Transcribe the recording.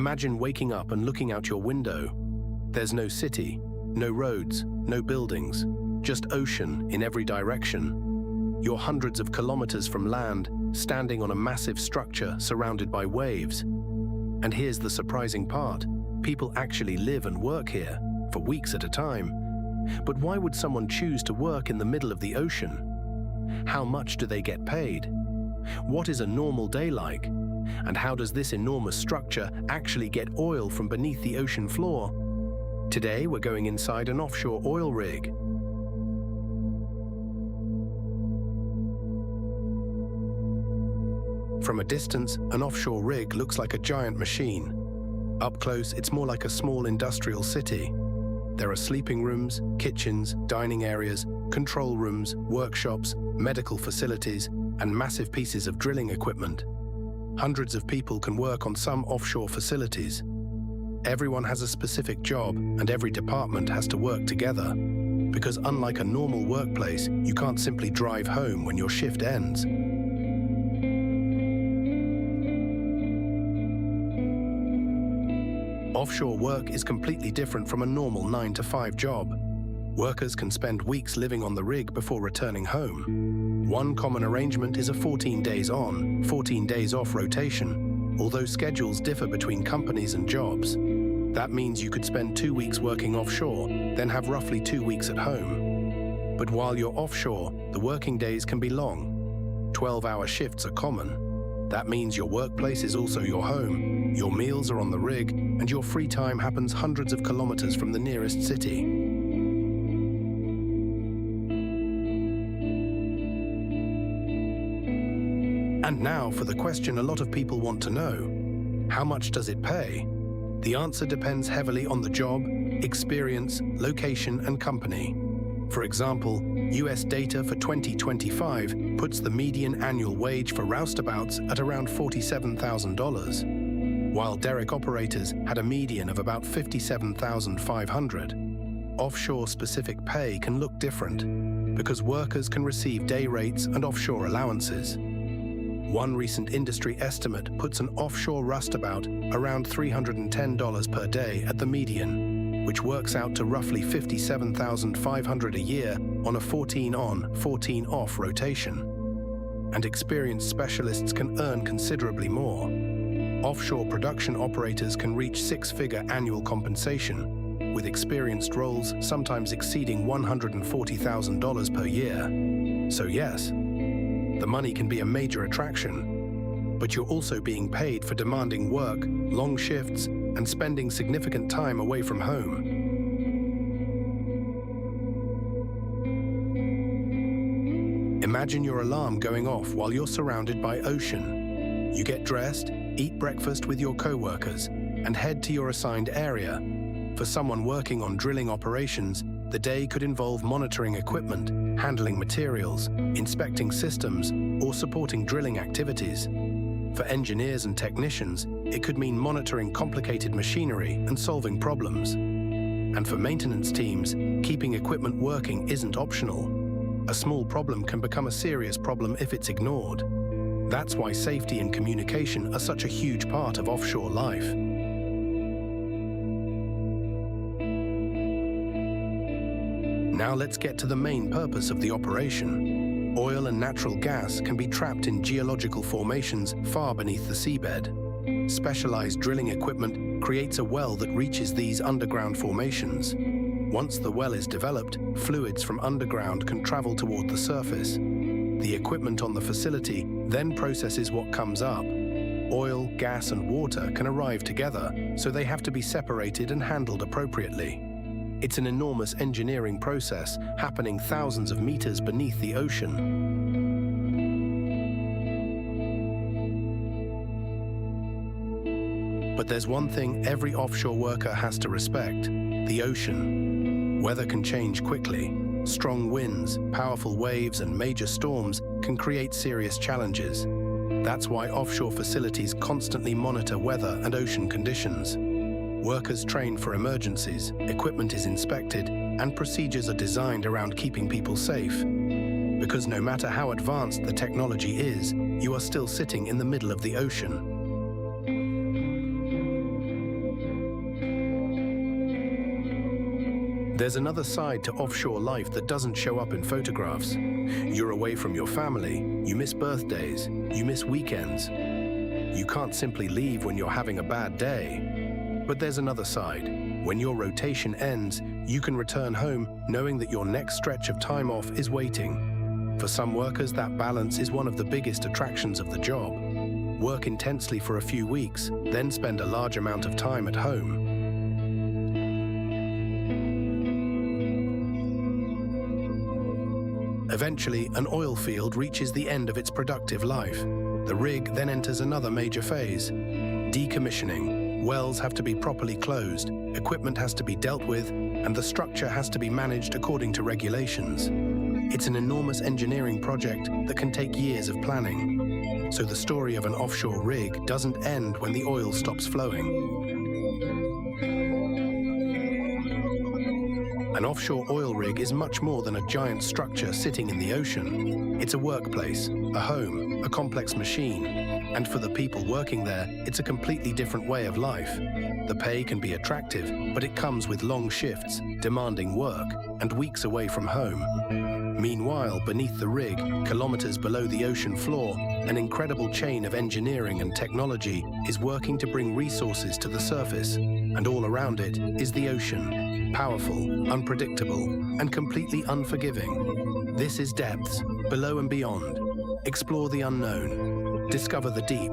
Imagine waking up and looking out your window. There's no city, no roads, no buildings, just ocean in every direction. You're hundreds of kilometers from land, standing on a massive structure surrounded by waves. And here's the surprising part. People actually live and work here, for weeks at a time. But why would someone choose to work in the middle of the ocean? How much do they get paid? What is a normal day like? And how does this enormous structure actually get oil from beneath the ocean floor? Today, we're going inside an offshore oil rig. From a distance, an offshore rig looks like a giant machine. Up close, it's more like a small industrial city. There are sleeping rooms, kitchens, dining areas, control rooms, workshops, medical facilities, and massive pieces of drilling equipment. Hundreds of people can work on some offshore facilities. Everyone has a specific job, and every department has to work together. Because unlike a normal workplace, you can't simply drive home when your shift ends. Offshore work is completely different from a normal 9-to-5 job. Workers can spend weeks living on the rig before returning home. One common arrangement is a 14 days on, 14 days off rotation, although schedules differ between companies and jobs. That means you could spend 2 weeks working offshore, then have roughly 2 weeks at home. But while you're offshore, the working days can be long. 12-hour shifts are common. That means your workplace is also your home, your meals are on the rig, and your free time happens hundreds of kilometers from the nearest city. And now for the question a lot of people want to know. How much does it pay? The answer depends heavily on the job, experience, location, and company. For example, US data for 2025 puts the median annual wage for roustabouts at around $47,000, while derrick operators had a median of about $57,500. Offshore-specific pay can look different, because workers can receive day rates and offshore allowances. One recent industry estimate puts an offshore roustabout around $310 per day at the median, which works out to roughly $57,500 a year on a 14-on, 14-off rotation. And experienced specialists can earn considerably more. Offshore production operators can reach six-figure annual compensation, with experienced roles sometimes exceeding $140,000 per year. So yes, the money can be a major attraction, but you're also being paid for demanding work, long shifts, and spending significant time away from home. Imagine your alarm going off while you're surrounded by ocean. You get dressed, eat breakfast with your co-workers, and head to your assigned area. For someone working on drilling operations, the day could involve monitoring equipment, handling materials, inspecting systems, or supporting drilling activities. For engineers and technicians, it could mean monitoring complicated machinery and solving problems. And for maintenance teams, keeping equipment working isn't optional. A small problem can become a serious problem if it's ignored. That's why safety and communication are such a huge part of offshore life. Now let's get to the main purpose of the operation. Oil and natural gas can be trapped in geological formations far beneath the seabed. Specialized drilling equipment creates a well that reaches these underground formations. Once the well is developed, fluids from underground can travel toward the surface. The equipment on the facility then processes what comes up. Oil, gas, and water can arrive together, so they have to be separated and handled appropriately. It's an enormous engineering process happening thousands of meters beneath the ocean. But there's one thing every offshore worker has to respect: the ocean. Weather can change quickly. Strong winds, powerful waves, and major storms can create serious challenges. That's why offshore facilities constantly monitor weather and ocean conditions. Workers train for emergencies, equipment is inspected, and procedures are designed around keeping people safe. Because no matter how advanced the technology is, you are still sitting in the middle of the ocean. There's another side to offshore life that doesn't show up in photographs. You're away from your family, you miss birthdays, you miss weekends. You can't simply leave when you're having a bad day. But there's another side. When your rotation ends, you can return home knowing that your next stretch of time off is waiting. For some workers, that balance is one of the biggest attractions of the job. Work intensely for a few weeks, then spend a large amount of time at home. Eventually, an oil field reaches the end of its productive life. The rig then enters another major phase: decommissioning. Wells have to be properly closed, equipment has to be dealt with, and the structure has to be managed according to regulations. It's an enormous engineering project that can take years of planning. So the story of an offshore rig doesn't end when the oil stops flowing. An offshore oil rig is much more than a giant structure sitting in the ocean. It's a workplace, a home, a complex machine. And for the people working there, it's a completely different way of life. The pay can be attractive, but it comes with long shifts, demanding work, and weeks away from home. Meanwhile, beneath the rig, kilometers below the ocean floor, an incredible chain of engineering and technology is working to bring resources to the surface, and all around it is the ocean, powerful, unpredictable, and completely unforgiving. This is Depths, Below and Beyond. Explore the unknown, discover the deep,